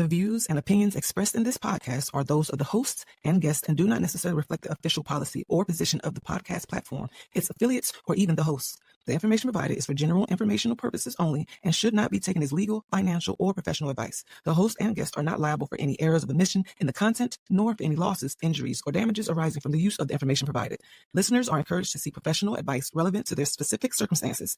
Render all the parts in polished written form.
The views and opinions expressed in this podcast are those of the hosts and guests and do not necessarily reflect the official policy or position of the podcast platform, its affiliates, or even the hosts. The information provided is for general informational purposes only and should not be taken as legal, financial, or professional advice. The host and guests are not liable for any errors of omission in the content, nor for any losses, injuries, or damages arising from the use of the information provided. Listeners are encouraged to seek professional advice relevant to their specific circumstances.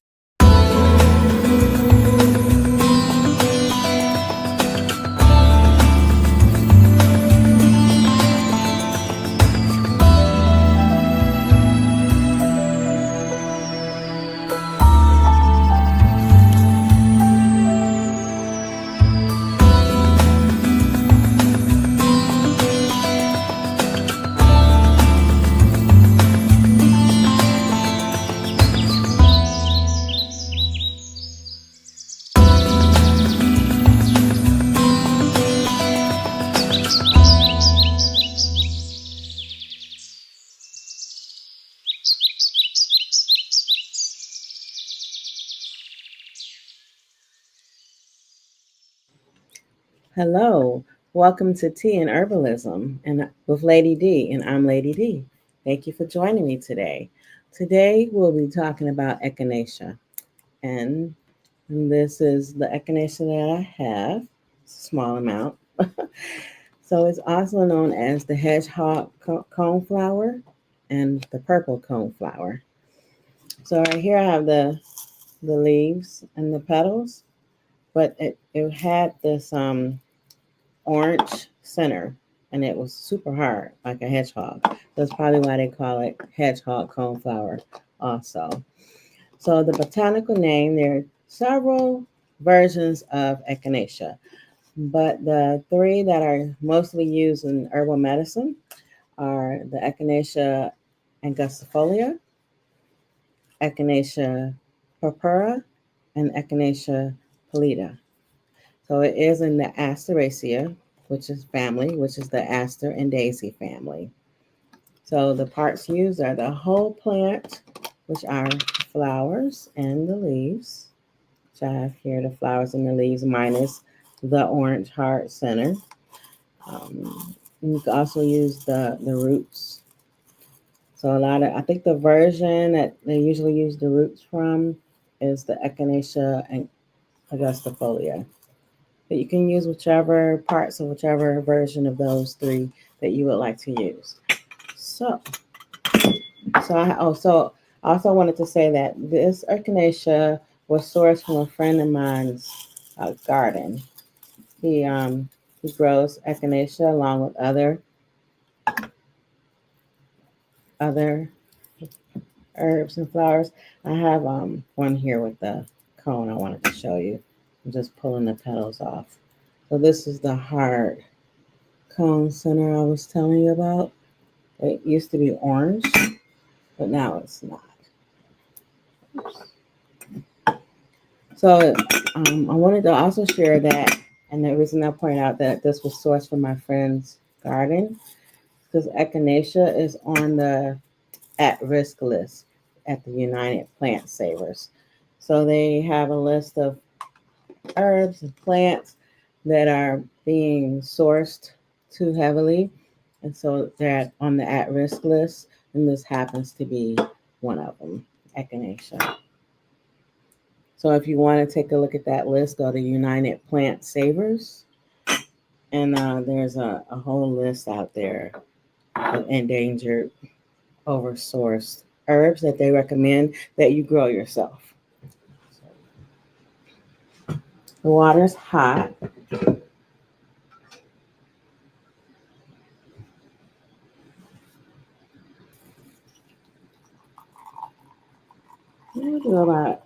Hello, welcome to Tea and Herbalism and with Lady D, and I'm Lady D. Thank you for joining me today. Today we'll be talking about Echinacea, and this is the Echinacea that I have, small amount. So it's also known as the hedgehog coneflower and the purple coneflower. So right here I have the leaves and the petals, but it had this orange center, and it was super hard, like a hedgehog. That's probably why they call it hedgehog coneflower also. So the botanical name, there are several versions of Echinacea, but the three that are mostly used in herbal medicine are the Echinacea angustifolia, Echinacea purpurea, and Echinacea pallida. So it is in the Asteraceae, which is the Aster and daisy family. So the parts used are the whole plant, which are flowers and the leaves, which I have here, the flowers and the leaves minus the orange heart center. You can also use the roots. So I think the version that they usually use the roots from is the Echinacea and angustifolia. But you can use whichever parts of whichever version of those three that you would like to use. So I also wanted to say that this Echinacea was sourced from a friend of mine's garden. He grows Echinacea along with other herbs and flowers. I have one here with the cone I wanted to show you. I'm just pulling the petals off. So this is the hard cone center I was telling you about. It used to be orange, but now it's not. Oops. So I wanted to also share that, and the reason I point out that this was sourced from my friend's garden, because Echinacea is on the at-risk list at the United Plant Savers. So they have a list of herbs and plants that are being sourced too heavily, and so they're on the at-risk list, and this happens to be one of them, Echinacea. So if you want to take a look at that list, go to United Plant Savers, and there's a whole list out there of endangered, oversourced herbs that they recommend that you grow yourself. The water's hot. We'll do about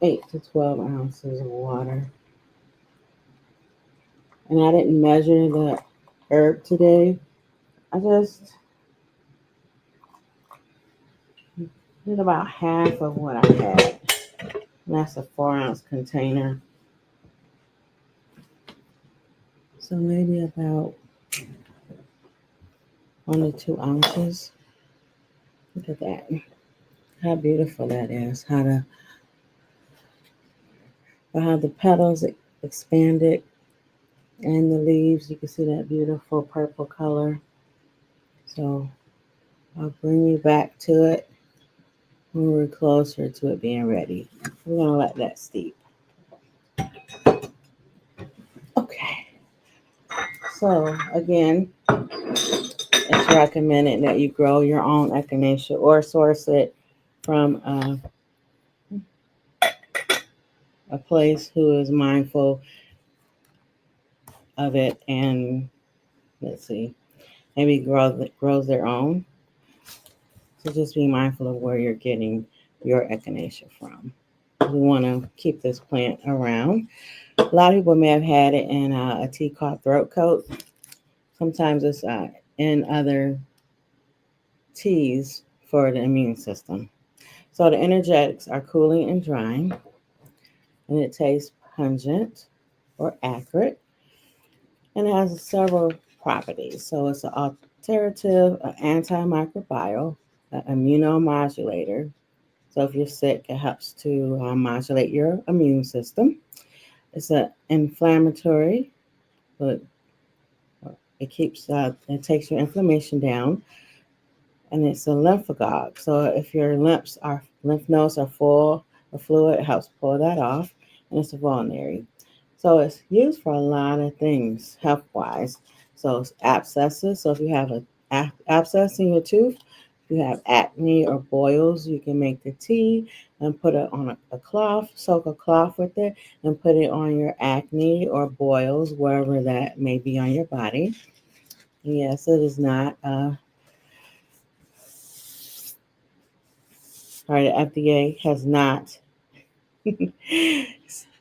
8 to 12 ounces of water. And I didn't measure the herb today. I just did about half of what I had. And that's a 4-ounce container. So maybe about 1 to 2 ounces. Look at that. How beautiful that is. How the petals expanded. And the leaves, you can see that beautiful purple color. So I'll bring you back to it when we're closer to it being ready. We're going to let that steep. Okay. So again, it's recommended that you grow your own echinacea or source it from a place who is mindful of it and let's see, maybe grows their own. So just be mindful of where you're getting your echinacea from. We want to keep this plant around. A lot of people may have had it in a tea called throat coat. Sometimes it's in other teas for the immune system. So the energetics are cooling and drying, and it tastes pungent or acrid, and it has several properties. So it's an alterative, an antimicrobial, an immunomodulator. So if you're sick, it helps to modulate your immune system. It's an inflammatory, but it takes your inflammation down, and it's a lymphagogue. So if your lymph nodes are full of fluid, it helps pull that off, and it's a vulnerary. So it's used for a lot of things health-wise. So it's abscesses. So if you have an abscess in your tooth, if you have acne or boils, you can make the tea and put it on a cloth, soak a cloth with it, and put it on your acne or boils, wherever that may be on your body. Yes, it is not. The FDA has not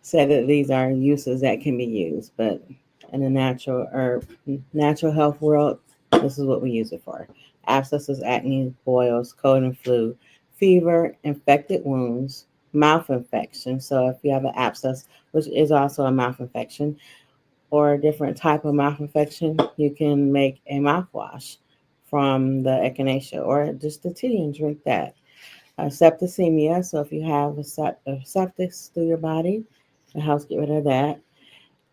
said that these are uses that can be used, but in the natural health world, this is what we use it for. Abscesses, acne, boils, cold and flu, fever, infected wounds, mouth infection. So if you have an abscess, which is also a mouth infection, or a different type of mouth infection, you can make a mouthwash from the echinacea or just the tea and drink that. Septicemia, so if you have a septic through your body, it helps get rid of that.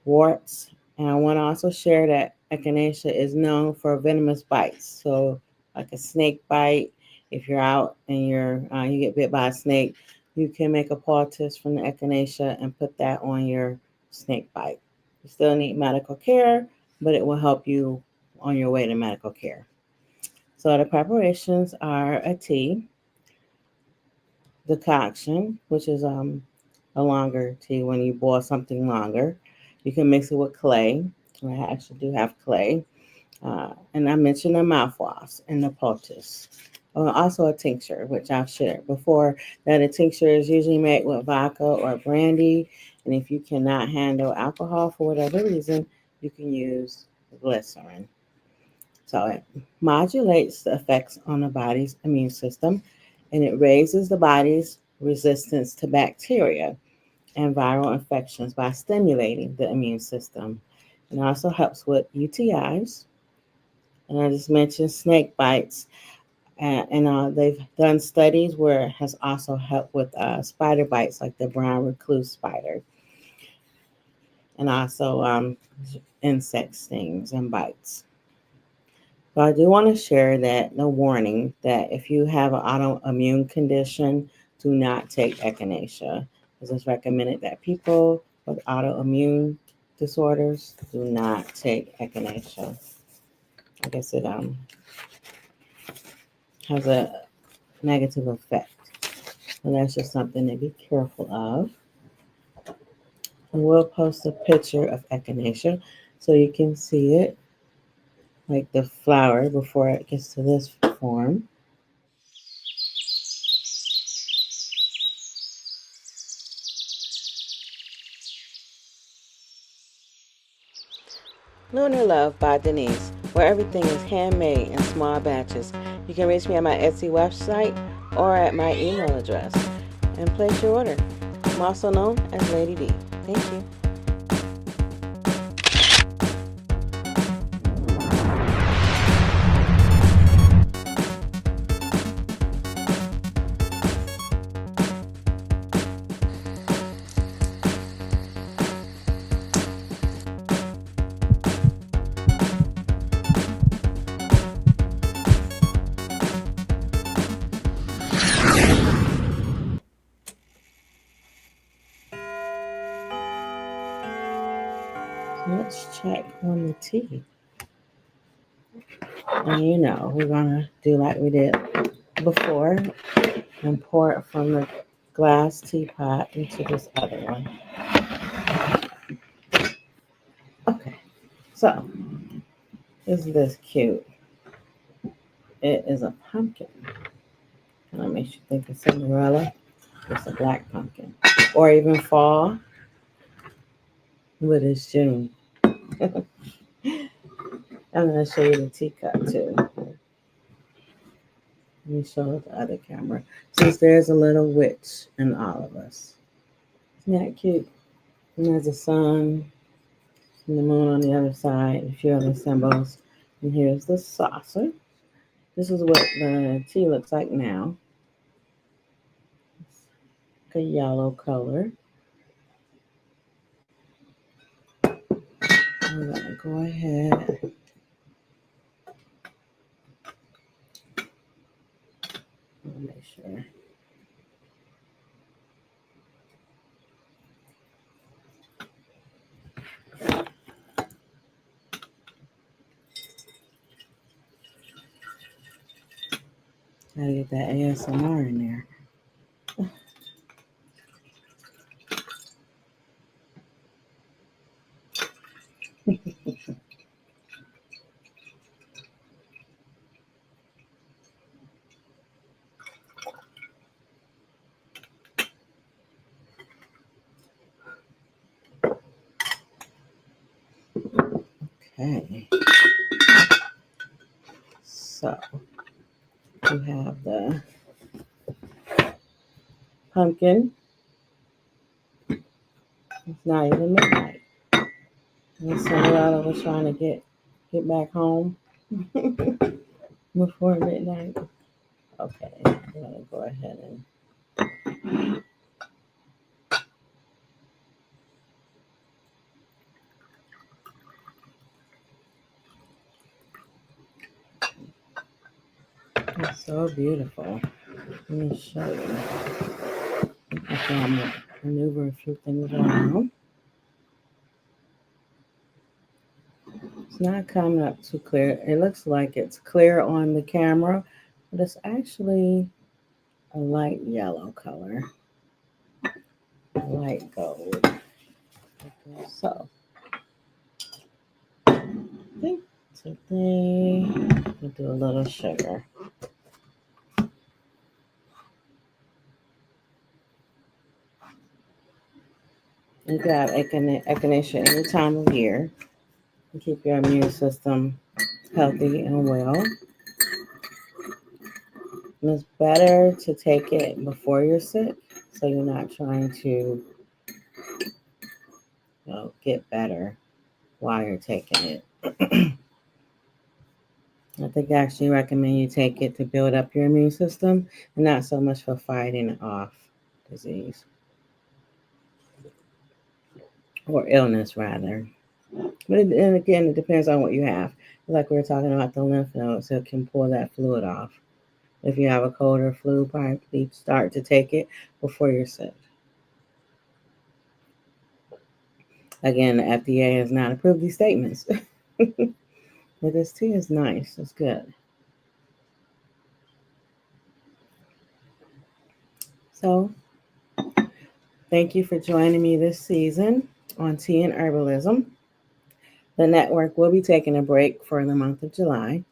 Warts, and I want to also share that echinacea is known for venomous bites. So, like a snake bite, if you're out and you get bit by a snake, you can make a poultice from the echinacea and put that on your snake bite. You still need medical care, but it will help you on your way to medical care. So the preparations are a tea, decoction, which is a longer tea when you boil something longer. You can mix it with clay. I actually do have clay. And I mentioned a mouthwash and the poultice. Also a tincture, which I've shared before, that a tincture is usually made with vodka or brandy. And if you cannot handle alcohol for whatever reason, you can use glycerin. So it modulates the effects on the body's immune system, and it raises the body's resistance to bacteria and viral infections by stimulating the immune system. It also helps with UTIs. And I just mentioned snake bites. And they've done studies where it has also helped with spider bites, like the brown recluse spider, and also insect stings and bites. So I do want to share that the warning that if you have an autoimmune condition, do not take echinacea. It's recommended that people with autoimmune disorders do not take echinacea. I guess it has a negative effect. So that's just something to be careful of. And we'll post a picture of echinacea so you can see it, like the flower, before it gets to this form. Lunar Love by Denise, where everything is handmade in small batches. You can reach me at my Etsy website or at my email address and place your order. I'm also known as Lady D. Thank you. Let's check on the tea. And you know, we're gonna do like we did before and pour it from the glass teapot into this other one. Okay, so isn't this cute? It is a pumpkin. And that makes you think of Cinderella. It's a black pumpkin. Or even fall, but it's June. I'm going to show you the teacup too. Let me show the other camera. Since there's a little witch in all of us. Isn't that cute? And there's the sun and the moon on the other side, a few other symbols. And here's the saucer. This is what the tea looks like now. It's like a yellow color. I'm going to go ahead. Make sure. Gotta get that ASMR in there. Okay. So we have the pumpkin. It's not even midnight. And Cinderella was trying to get back home before midnight. Okay, I'm gonna go ahead and it's so beautiful. Let me show you. Okay, I'm gonna maneuver a few things around. It's not coming up too clear. It looks like it's clear on the camera, but it's actually a light yellow color, light gold. Okay, so I think today we'll do a little sugar. You can have echinacea any time of year to keep your immune system healthy and well. And it's better to take it before you're sick, so you're not trying to get better while you're taking it. I think I actually recommend you take it to build up your immune system and not so much for fighting off disease or illness, rather. But and again, it depends on what you have. Like we were talking about the lymph nodes, it can pull that fluid off. If you have a cold or flu, probably start to take it before you're sick. Again, the FDA has not approved these statements. But this tea is nice. It's good. So, thank you for joining me this season on Tea and Herbalism. The network will be taking a break for the month of July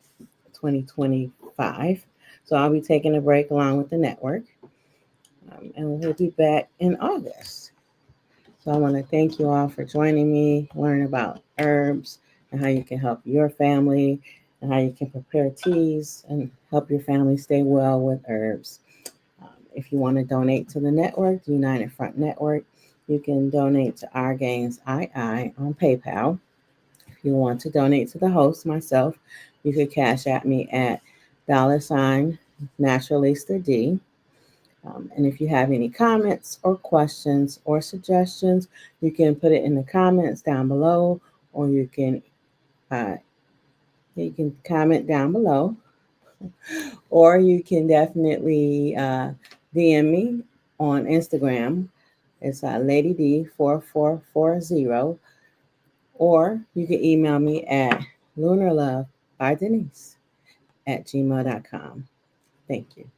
2025. So, I'll be taking a break along with the network. And we'll be back in August. So I want to thank you all for joining me, learn about herbs and how you can help your family and how you can prepare teas and help your family stay well with herbs. If you want to donate to the network, the United Front Network, you can donate to Our Gains II on PayPal. If you want to donate to the host, myself, you could cash at me at $Naturalista D. And if you have any comments or questions or suggestions, you can put it in the comments down below, or you can comment down below, or you can definitely DM me on Instagram. It's Lady D4440, Or you can email me at lunarlovebydenise@gmail.com. Thank you.